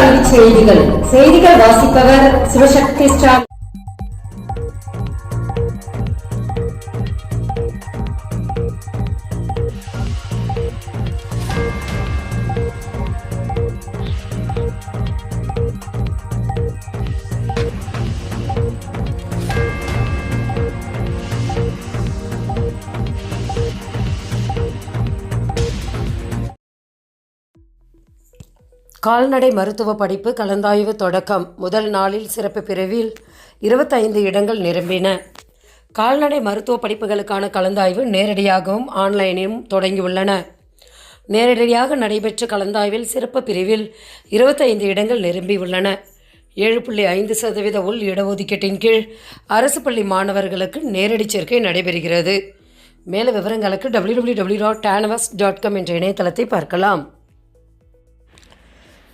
கல்வி செய்திகள் வாசிப்பவர் சிவசக்தி ஸ்டார். கால்நடை மருத்துவ படிப்பு கலந்தாய்வு தொடக்கம். முதல் நாளில் சிறப்பு பிரிவில் 25 இடங்கள் நிரம்பின. கால்நடை மருத்துவ படிப்புகளுக்கான கலந்தாய்வு நேரடியாகவும் ஆன்லைனிலும் தொடங்கியுள்ளன. நேரடியாக நடைபெற்ற கலந்தாய்வில் சிறப்பு பிரிவில் 25 இடங்கள் நிரம்பியுள்ளன. 7.5% உள் இடஒதுக்கீட்டின் கீழ் அரசு பள்ளி மாணவர்களுக்கு நேரடி சேர்க்கை நடைபெறுகிறது. மேலும் விவரங்களுக்கு www.tanavas.com என்ற இணையதளத்தை பார்க்கலாம்.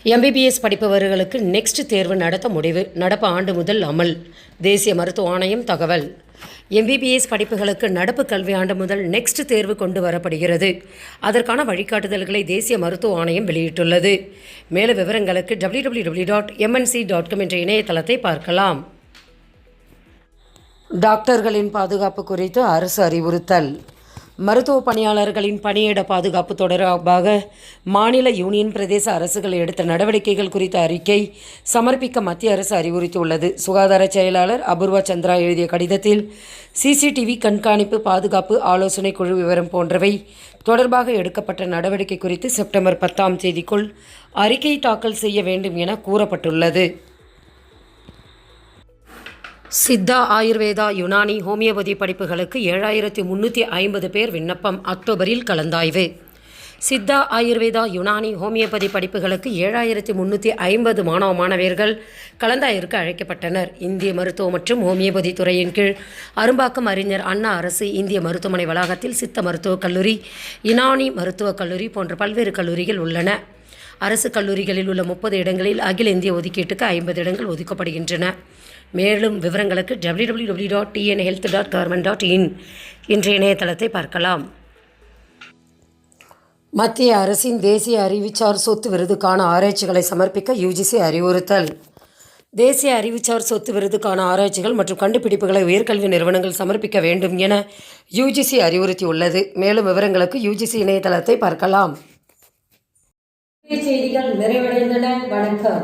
MBBS படிப்பவர்களுக்கு நெக்ஸ்ட் தேர்வு நடத்த முடிவு. நடப்பு ஆண்டு முதல் அமல். தேசிய மருத்துவ ஆணையம் தகவல். MBBS படிப்புகளுக்கு நடப்பு கல்வி ஆண்டு முதல் நெக்ஸ்ட் தேர்வு கொண்டு வரப்படுகிறது. அதற்கான வழிகாட்டுதல்களை தேசிய மருத்துவ ஆணையம் வெளியிட்டுள்ளது. மேலும் விவரங்களுக்கு www.mnc.com என்ற இணையதளத்தை பார்க்கலாம். டாக்டர்களின் பாதுகாப்பு குறித்து அரசு அறிவுறுத்தல். மருத்துவ பணியாளர்களின் பணியிட பாதுகாப்பு தொடர்பாக மாநில யூனியன் பிரதேச அரசுகள் எடுத்த நடவடிக்கைகள் குறித்த அறிக்கை சமர்ப்பிக்க மத்திய அரசு அறிவுறுத்தியுள்ளது. சுகாதார செயலாளர் அபூர்வா சந்திரா எழுதிய கடிதத்தில் CCTV கண்காணிப்பு, பாதுகாப்பு ஆலோசனை குழு விவரம் போன்றவை தொடர்பாக எடுக்கப்பட்ட நடவடிக்கை குறித்து செப்டம்பர் 10ஆம் தேதிக்குள் அறிக்கை தாக்கல் செய்ய வேண்டும் என கூறப்பட்டுள்ளது. சித்தா, ஆயுர்வேதா, யுனானி, ஹோமியோபதி படிப்புகளுக்கு 7350 பேர் விண்ணப்பம். அக்டோபரில் கலந்தாய்வு. சித்தா, ஆயுர்வேதா, யுனானி, ஹோமியோபதி படிப்புகளுக்கு 7350 மாணவ மாணவியர்கள் கலந்தாய்விற்கு அழைக்கப்பட்டனர். இந்திய மருத்துவ மற்றும் ஹோமியோபதி துறையின் கீழ் அரும்பாக்கம் அறிஞர் அண்ணா அரசு இந்திய மருத்துவமனை வளாகத்தில் சித்த மருத்துவக் கல்லூரி, யுனானி மருத்துவக் கல்லூரி போன்ற பல்வேறு கல்லூரிகள் உள்ளன. அரசு கல்லூரிகளில் உள்ள 30 இடங்களில் அகில இந்திய ஒதுக்கீட்டுக்கு 50 இடங்கள் ஒதுக்கப்படுகின்றன. மேலும் விவரங்களுக்கு www.tnhealth.government.in என்ற இணையதளத்தை பார்க்கலாம். மத்திய அரசின் தேசிய அறிவுசார் சொத்து விருதுக்கான ஆராய்ச்சிகளை சமர்ப்பிக்க UGC அறிவுறுத்தல். தேசிய அறிவுசார் சொத்து விருதுக்கான ஆராய்ச்சிகள் மற்றும் கண்டுபிடிப்புகளை உயர்கல்வி நிறுவனங்கள் சமர்ப்பிக்க வேண்டும் என UGC அறிவுறுத்தியுள்ளது. மேலும் விவரங்களுக்கு UGC இணையதளத்தை பார்க்கலாம். செய்திகள் நிறைவடைந்தன. வணக்கம்.